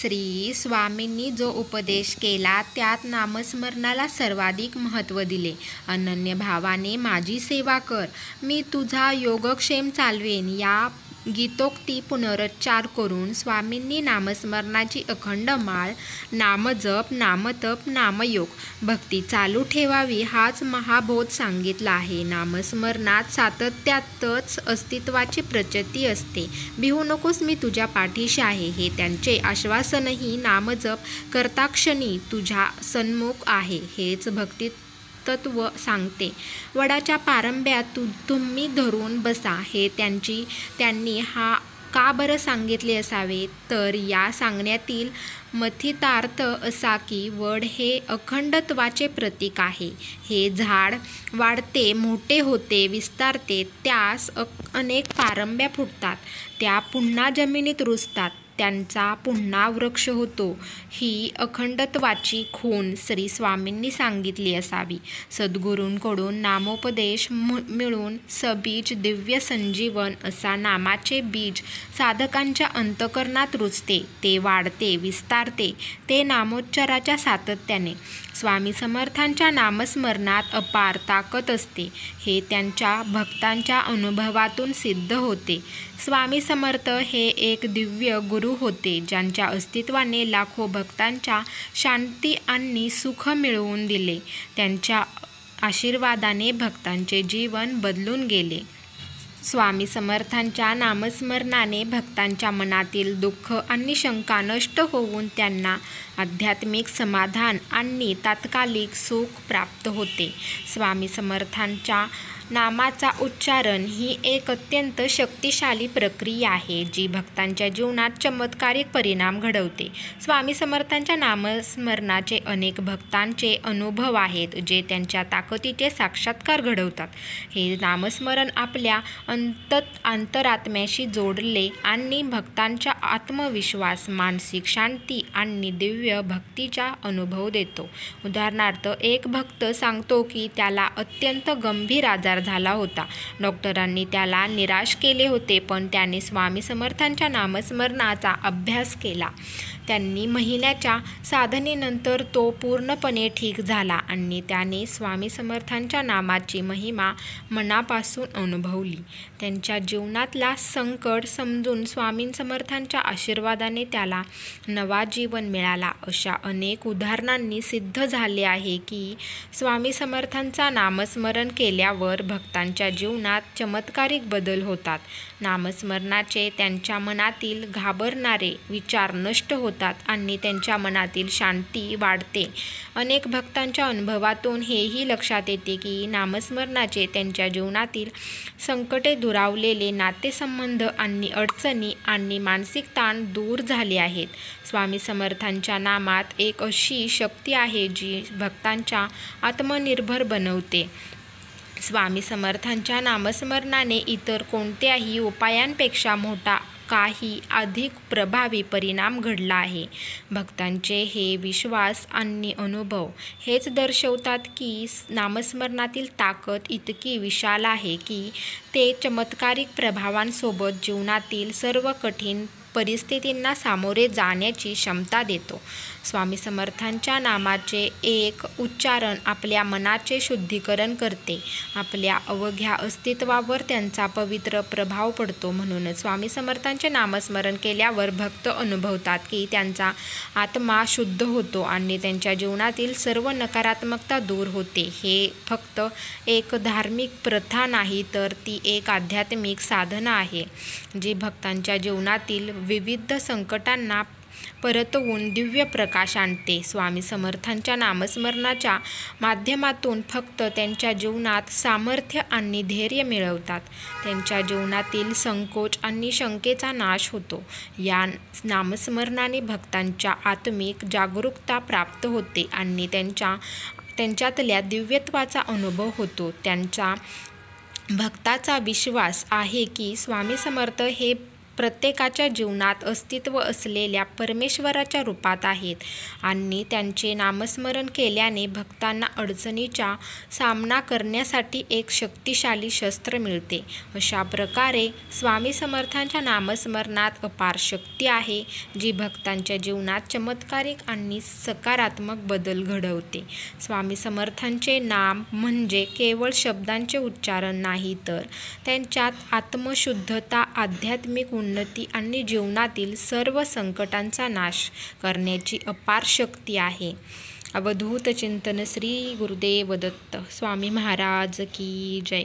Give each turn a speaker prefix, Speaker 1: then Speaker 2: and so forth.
Speaker 1: श्री स्वामींनी जो उपदेश केला त्यात नामस्मरणाला सर्वाधिक महत्त्व दिले. अनन्य भावाने माझी सेवा कर, मी तुझा योगक्षेम चालवेन या गीतोक्ती पुनरुच्चार करून स्वामींनी नामस्मरणाची अखंड माळ, नामजप, नामतप, नामयोग, भक्ती चालू ठेवावी हाच महाबोध सांगितला आहे. नामस्मरणात सातत्यातच अस्तित्वाची प्रचिती असते. भिवू नकोस, मी तुझ्या पाठीशी आहे, हे त्यांचे आश्वासनही नामजप करताक्षणी तुझ्या सन्मुख आहे हेच भक्ती तत्व सांगते. वडाच्या पारंब्यात तुम्ही धरून बसा हे त्यांनी का बरं सांगितले असावे, तर या सांगण्यातील मथितार्थ असा की वड हे अखंडत्वाचे प्रतीक आहे. हे झाड वाढते, मोठे होते, विस्तारते, त्यास अनेक पारंब्या फुटतात, त्या पुन्हा जमिनीत रुजतात, त्यांचा पुन्हा वृक्ष होतो. ही अखंडत्वाची खूण श्री स्वामींनी सांगितली असावी. सद्गुरूंकडून नामोपदेश मिळून सबीज दिव्य संजीवन असा नामाचे बीज साधकांच्या अंतःकरणात रुजते, ते वाढते, विस्तारते, ते नामोच्चाराच्या सातत्याने. स्वामी समर्थांच्या नामस्मरणात अपार ताकद असते, हे त्यांच्या भक्तांच्या अनुभवातून सिद्ध होते. स्वामी समर्थ हे एक दिव्य गुरु होते, ज्यांच्या अस्तित्वाने लाखो भक्तांच्या शांती आणि सुख मिळवून दिले. त्यांच्या आशीर्वादाने भक्तांचे जीवन बदलून गेले. स्वामी समर्थांच्या नामस्मरणाने भक्तांच्या मनातील दुःख आणि शंका नष्ट होऊन त्यांना आध्यात्मिक समाधान आणि तात्कालिक सुख प्राप्त होते. स्वामी समर्थांच्या नामाचा उच्चारण ही एक अत्यंत शक्तिशाली प्रक्रिया आहे, जी भक्तांच्या जीवनात चमत्कारिक परिणाम घडवते. स्वामी समर्थांच्या नामस्मरणाचे अनेक भक्तांचे अनुभव आहेत, जे त्यांच्या ताकदीचे साक्षात्कार घडवतात. हे नामस्मरण आपल्या अंतरात्म्याशी जोडले आणि भक्तांचा आत्मविश्वास, मानसिक शांती आणि दिव्य भक्तीचा अनुभव देतो. उदाहरणार्थ, एक भक्त सांगतो की त्याला अत्यंत गंभीर आजार झाला होता. डॉक्टरांनी त्याला निराश केले होते, पण त्याने स्वामी समर्थांच्या नामस्मरणाचा अभ्यास केला. त्यांनी महिन्याच्या साधनेनंतर तो पूर्णपणे ठीक झाला आणि त्याने स्वामी समर्थांच्या नामाची महिमा मनापासून अनुभवली. त्यांच्या जीवनातला संकट समजून स्वामी समर्थांच्या आशीर्वादाने त्याला नवा जीवन मिळाला. अशा अनेक उदाहरणांनी सिद्ध झाले आहे की स्वामी समर्थांचा नामस्मरण केल्यावर भक्तांच्या जीवनात चमत्कारिक बदल होतात. नामस्मरणाचे त्यांच्या मनातील घाबरणारे विचार नष्ट होतात आणि त्यांच्या मनातील शांती वाढते. अनेक भक्तांच्या अनुभवातून हेही लक्षात येते की नामस्मरणाचे त्यांच्या जीवनातील संकटे दुरावलेले, नातेसंबंध आणि अडचणी आणि मानसिक ताण दूर झाले आहेत. स्वामी समर्थांच्या नामात एक अशी शक्ती आहे जी भक्तांच्या आत्मनिर्भर बनवते. स्वामी समर्थांच्या नामस्मरणाने इतर कोणत्याही उपायांपेक्षा मोठा, काही अधिक प्रभावी परिणाम घडला आहे. भक्तांचे हे विश्वास आणि अनुभव हेच दर्शवतात की नामस्मरणातील ताकद इतकी विशाल आहे की ते चमत्कारिक प्रभावांसोबत जीवनातील सर्व कठीण परिस्थितींना सामोरे जाण्याची क्षमता देतो. स्वामी समर्थांच्या नामाचे एक उच्चारण आपल्या मनाचे शुद्धीकरण करते. आपल्या अवघ्या अस्तित्वावर त्यांचा पवित्र प्रभाव पडतो. म्हणूनच स्वामी समर्थांचे नामस्मरण केल्यावर भक्त अनुभवतात की त्यांचा आत्मा शुद्ध होतो आणि त्यांच्या जीवनातील सर्व नकारात्मकता दूर होते. हे फक्त एक धार्मिक प्रथा नाही, तर ती एक आध्यात्मिक साधना आहे, जी भक्तांच्या जीवनातील विविध संकटांना परतवून दिव्य प्रकाश आणते. स्वामी समर्थांच्या नामस्मरणाच्या माध्यमातून भक्त त्यांच्या जीवनात सामर्थ्य आणि धैर्य मिळवतात. त्यांच्या जीवनातील संकोच आणि शंकेचा नाश होतो. या नामस्मरणाने भक्तांच्या आत्मिक जागरूकता प्राप्त होते आणि त्यांच्यातल्या दिव्यत्वाचा अनुभव होतो. त्यांचा भक्ताचा विश्वास आहे की स्वामी समर्थ हे प्रत्येकाच्या जीवनात अस्तित्व असलेल्या परमेश्वराच्या रूपात आहेत आणि त्यांचे नामस्मरण केल्याने भक्तांना अडचणीचा सामना करण्यासाठी एक शक्तिशाली शस्त्र मिळते. अशा प्रकारे स्वामी समर्थांच्या नामस्मरणात अपार शक्ती आहे, जी भक्तांच्या जीवनात चमत्कारिक आणि सकारात्मक बदल घडवते. स्वामी समर्थांचे नाम म्हणजे केवळ शब्दांचे उच्चारण नाही, तर त्यांच्यात आत्मशुद्धता, आध्यात्मिक उन्नती आणि जीवनातील सर्व संकटांचा नाश करण्याची अपार शक्ती आहे. अवधूत चिंतन. श्री गुरुदेव दत्त. स्वामी महाराज की जय.